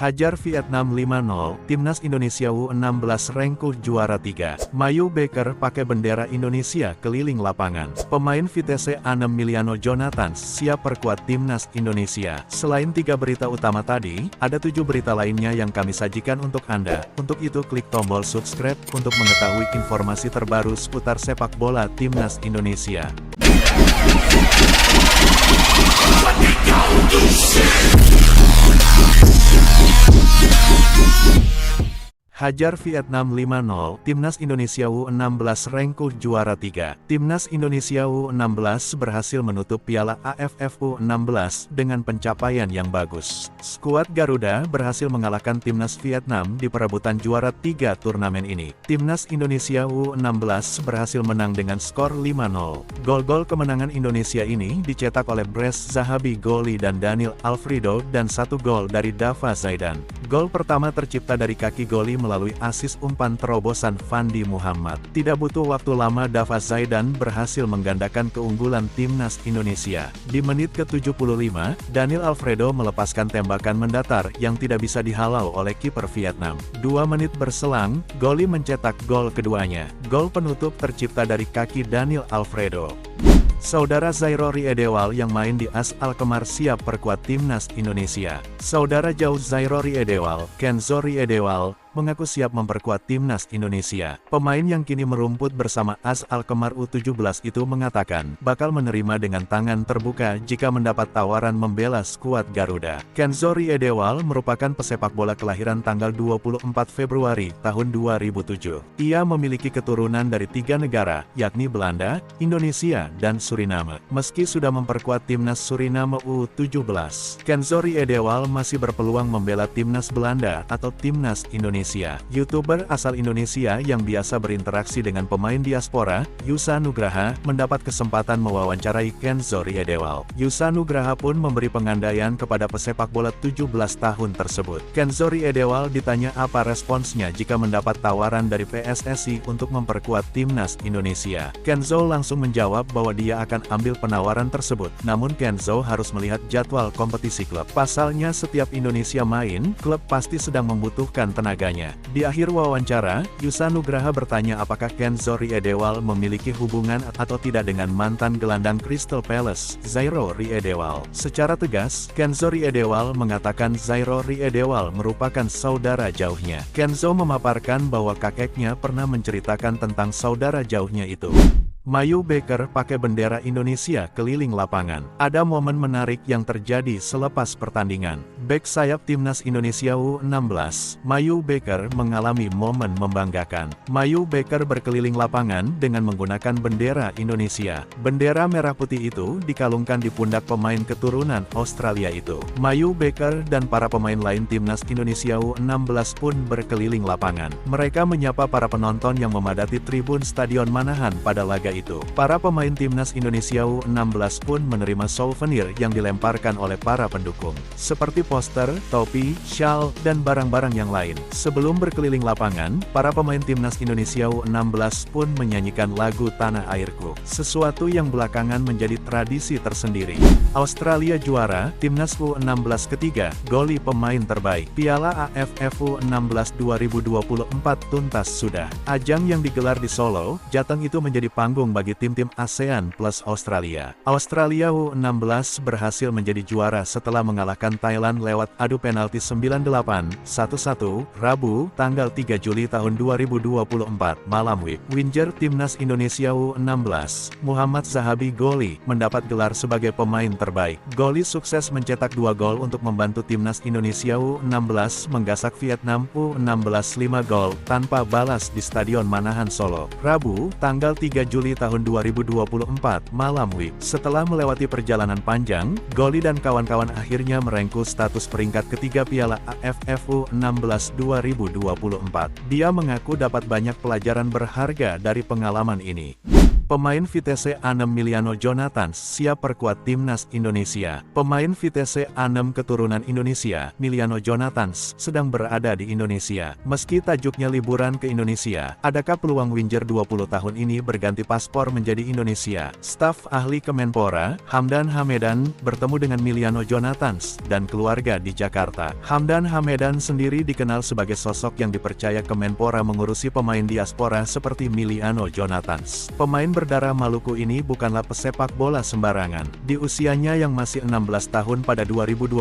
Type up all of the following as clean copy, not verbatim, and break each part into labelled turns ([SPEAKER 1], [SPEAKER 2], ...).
[SPEAKER 1] Hajar Vietnam 5-0, Timnas Indonesia U16 rengkuh juara 3. Mayu Becker pakai bendera Indonesia keliling lapangan. Pemain Vitesse Anem Miliano Jonathan siap perkuat Timnas Indonesia. Selain 3 berita utama tadi, ada 7 berita lainnya yang kami sajikan untuk Anda. Untuk itu klik tombol subscribe untuk mengetahui informasi terbaru seputar sepak bola Timnas Indonesia. Hajar Vietnam 5-0, Timnas Indonesia U16 rengkuh juara 3. Timnas Indonesia U16 berhasil menutup Piala AFF U16 dengan pencapaian yang bagus. Skuad Garuda berhasil mengalahkan Timnas Vietnam di perebutan juara 3 turnamen ini. Timnas Indonesia U16 berhasil menang dengan skor 5-0. Gol-gol kemenangan Indonesia ini dicetak oleh Bres Zahabi Goli dan Daniel Alfredo dan 1 gol dari Dava Zaidan. Gol pertama tercipta dari kaki Goli melalui asis umpan terobosan Fandi Muhammad. Tidak butuh waktu lama Dava Zaidan berhasil menggandakan keunggulan Timnas Indonesia. Di menit ke-75, Daniel Alfredo melepaskan tembakan mendatar yang tidak bisa dihalau oleh kiper Vietnam. 2 menit berselang, Goli mencetak gol keduanya. Gol penutup tercipta dari kaki Daniel Alfredo. Saudara Zairo Riedewal yang main di AS Alkmaar siap perkuat Timnas Indonesia. Saudara jauh Zairo Riedewal, Kenzo Riedewal, mengaku siap memperkuat Timnas Indonesia. Pemain yang kini merumput bersama AS Alkmaar U17 itu mengatakan, bakal menerima dengan tangan terbuka jika mendapat tawaran membela skuad Garuda. Kenzo Riedewal merupakan pesepak bola kelahiran tanggal 24 Februari tahun 2007. Ia memiliki keturunan dari 3 negara, yakni Belanda, Indonesia, dan Suriname. Meski sudah memperkuat Timnas Suriname U17, Kenzo Riedewal masih berpeluang membela Timnas Belanda atau Timnas Indonesia. YouTuber asal Indonesia yang biasa berinteraksi dengan pemain diaspora, Yusa Nugraha, mendapat kesempatan mewawancarai Kenzo Riedewal. Yusa Nugraha pun memberi pengandaian kepada pesepak bola 17 tahun tersebut. Kenzo Riedewal ditanya apa responsnya jika mendapat tawaran dari PSSI untuk memperkuat Timnas Indonesia. Kenzo langsung menjawab bahwa dia akan ambil penawaran tersebut. Namun Kenzo harus melihat jadwal kompetisi klub. Pasalnya setiap Indonesia main, klub pasti sedang membutuhkan tenaga. Di akhir wawancara, Yusa Nugraha bertanya apakah Kenzo Riedewal memiliki hubungan atau tidak dengan mantan gelandang Crystal Palace, Zairo Riedewal. Secara tegas, Kenzo Riedewal mengatakan Zairo Riedewal merupakan saudara jauhnya. Kenzo memaparkan bahwa kakeknya pernah menceritakan tentang saudara jauhnya itu. Mayu Becker pakai bendera Indonesia keliling lapangan. Ada momen menarik yang terjadi selepas pertandingan. Bek sayap Timnas Indonesia U16, Mayu Becker mengalami momen membanggakan. Mayu Becker berkeliling lapangan dengan menggunakan bendera Indonesia. Bendera merah putih itu dikalungkan di pundak pemain keturunan Australia itu. Mayu Becker dan para pemain lain Timnas Indonesia U16 pun berkeliling lapangan. Mereka menyapa para penonton yang memadati tribun Stadion Manahan pada laga itu. Para pemain Timnas Indonesia U16 pun menerima souvenir yang dilemparkan oleh para pendukung, seperti poster, topi, syal, dan barang-barang yang lain. Sebelum berkeliling lapangan, para pemain Timnas Indonesia U16 pun menyanyikan lagu Tanah Airku, sesuatu yang belakangan menjadi tradisi tersendiri. Australia juara, Timnas U16 ketiga, Goli pemain terbaik. Piala AFF U16 2024 tuntas sudah. Ajang yang digelar di Solo, Jateng itu menjadi panggung bagi tim-tim ASEAN plus Australia. Australia U16 berhasil menjadi juara setelah mengalahkan Thailand lewat adu penalti 98-11, Rabu, tanggal 3 Juli tahun 2024, malam WIB. Winger Timnas Indonesia U16, Muhammad Zahabi Goli, mendapat gelar sebagai pemain terbaik. Goli sukses mencetak 2 gol untuk membantu Timnas Indonesia U16 menggasak Vietnam U16 5 gol tanpa balas di Stadion Manahan Solo. Rabu, tanggal 3 Juli tahun 2024, malam WIB. Setelah melewati perjalanan panjang, Goli dan kawan-kawan akhirnya merengkuh status peringkat ketiga Piala AFF U16 2024. Dia mengaku dapat banyak pelajaran berharga dari pengalaman ini. Pemain Vitesse A6 Miliano Jonathans siap perkuat timnas Indonesia. Pemain Vitesse A6 keturunan Indonesia, Miliano Jonathans, sedang berada di Indonesia. Meski tajuknya liburan ke Indonesia, adakah peluang Winger 20 tahun ini berganti paspor menjadi Indonesia? Staf ahli Kemenpora, Hamdan Hamedan, bertemu dengan Miliano Jonathans dan keluarga di Jakarta. Hamdan Hamedan sendiri dikenal sebagai sosok yang dipercaya Kemenpora mengurusi pemain diaspora seperti Miliano Jonathans. Pemain berdarah Maluku ini bukanlah pesepak bola sembarangan. Di usianya yang masih 16 tahun pada 2020,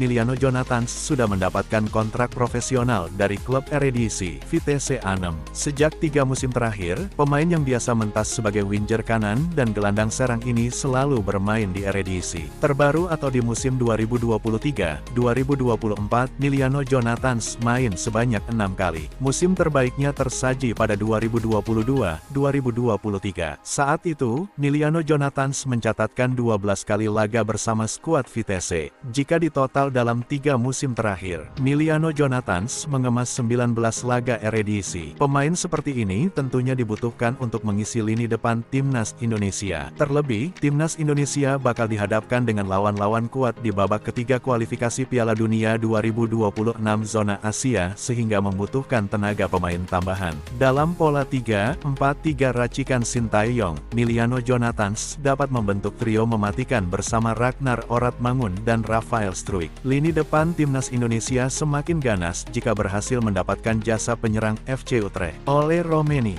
[SPEAKER 1] Miliano Jonathans sudah mendapatkan kontrak profesional dari klub Eredivisie, Vitesse A6. Sejak 3 musim terakhir, pemain yang biasa mentas sebagai winger kanan dan gelandang serang ini selalu bermain di Eredivisie. Terbaru atau di musim 2023-2024, Miliano Jonathans main sebanyak 6 kali. Musim terbaiknya tersaji pada 2022-2023. Saat itu, Miliano Jonathans mencatatkan 12 kali laga bersama skuad Vitesse. Jika ditotal dalam 3 musim terakhir, Miliano Jonathans mengemas 19 laga Eredivisie. Pemain seperti ini tentunya dibutuhkan untuk mengisi lini depan timnas Indonesia. Terlebih, timnas Indonesia bakal dihadapkan dengan lawan-lawan kuat di babak ketiga kualifikasi Piala Dunia 2026 zona Asia sehingga membutuhkan tenaga pemain tambahan. Dalam pola 3-4-3 racikan Sintayong, Miliano Jonathans dapat membentuk trio mematikan bersama Ragnar Oratmangun dan Rafael Struijk. Lini depan timnas Indonesia semakin ganas jika berhasil mendapatkan jasa penyerang FC Utrecht, Ole Romeni.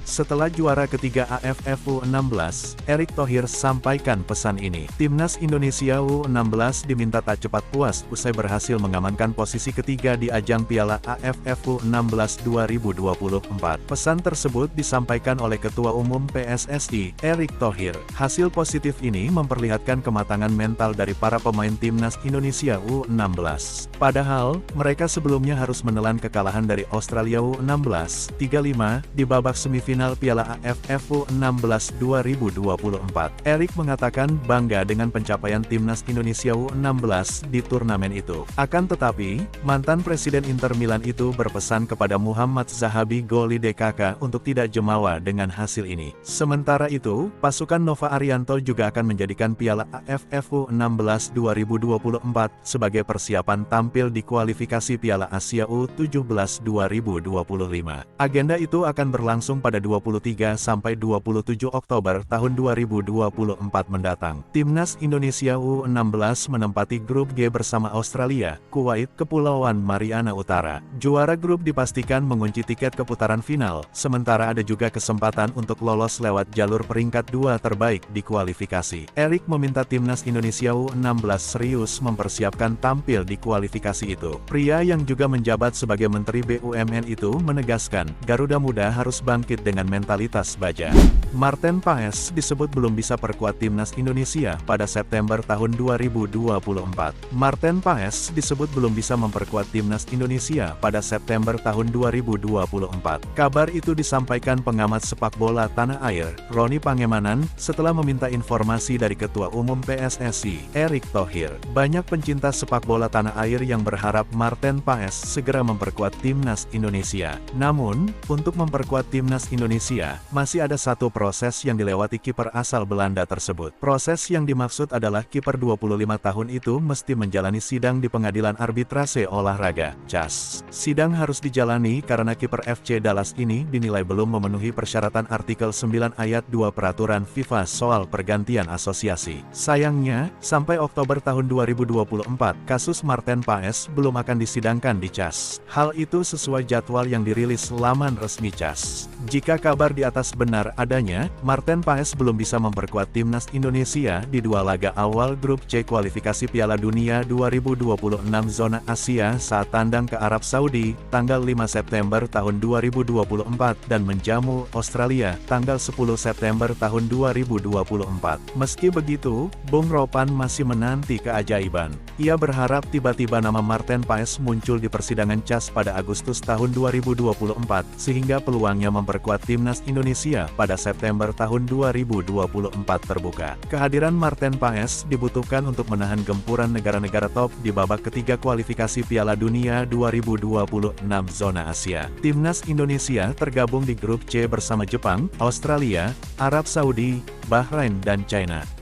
[SPEAKER 1] Setelah juara ketiga AFF U16, Erick Thohir sampaikan pesan ini. Timnas Indonesia U16 diminta tak cepat puas usai berhasil mengamankan posisi ketiga di ajang Piala AFF U16 2024. Pesan tersebut disampaikan oleh Ketua Umum PSSI, Erick Thohir. Hasil positif ini memperlihatkan kematangan mental dari para pemain timnas Indonesia U16. Padahal, mereka sebelumnya harus menelan kekalahan dari Australia U16, 3-5, di babak semifinal Piala AFF U16 2024. Erick mengatakan bangga dengan pencapaian timnas Indonesia U16 di turnamen itu. Akan tetapi, mantan Presiden Inter Milan itu berpesan kepada Muhammad Zahabi goli DKK untuk tidak jemawa dengan hasil ini. Sementara itu, pasukan Nova Arianto juga akan menjadikan Piala AFF U16 2024 sebagai persiapan tampil di kualifikasi Piala Asia U17 2025. Agenda itu akan berlangsung pada 23 sampai 27 Oktober tahun 2024 mendatang. Timnas Indonesia U16 menempati grup G bersama Australia, Kuwait, Kepulauan Mariana Utara. Juara grup dipastikan mengunci tiket ke putaran final, sementara ada juga kesempatan untuk lolos lewat jalur peringkat 2 terbaik di kualifikasi. Erick meminta timnas Indonesia U16 serius mempersiapkan tampil di kualifikasi itu. Pria yang juga menjabat sebagai Menteri BUMN itu menegaskan, Garuda Muda harus bangkit dengan mentalitas baja. Marten Paes disebut belum bisa perkuat timnas Indonesia pada September tahun 2024. Marten Paes disebut belum bisa memperkuat timnas Indonesia pada September tahun 2024. Kabar itu disampaikan pengamat sepak bola tanah air, Roni Pangemanan, setelah meminta informasi dari Ketua Umum PSSI, Erick Thohir. Banyak pencinta sepak bola tanah air yang berharap Marten Paes segera memperkuat timnas Indonesia. Namun, untuk memperkuat timnas Indonesia, masih ada satu proses yang dilewati kiper asal Belanda tersebut. Proses yang dimaksud adalah kiper 25 tahun itu mesti menjalani sidang di Pengadilan Arbitrase Olahraga, CAS. Sidang harus dijalani karena kiper FC Dallas ini dinilai belum memenuhi persyaratan artikel 9 ayat 2 peraturan FIFA soal pergantian asosiasi. Sayangnya, sampai Oktober tahun 2024, kasus Marten Paes belum akan disidangkan di CAS. Hal itu sesuai jadwal yang dirilis laman resmi CAS. Jika kabar di atas benar adanya, Marten Paes belum bisa memperkuat timnas Indonesia di 2 laga awal grup C kualifikasi Piala Dunia 2026 zona Asia saat tandang ke Arab Saudi, tanggal 5 September tahun 2024 dan menjamu Australia, tanggal 10 September tahun 2024. Meski begitu, Bung Ropan masih menanti keajaiban. Ia berharap tiba-tiba nama Marten Paes muncul di persidangan CAS pada Agustus tahun 2024, sehingga peluangnya memperkuat membuat timnas Indonesia pada September tahun 2024 terbuka. Kehadiran Marten Paes dibutuhkan untuk menahan gempuran negara-negara top di babak ketiga kualifikasi Piala Dunia 2026 zona Asia. Timnas Indonesia tergabung di grup C bersama Jepang, Australia, Arab Saudi, Bahrain dan China.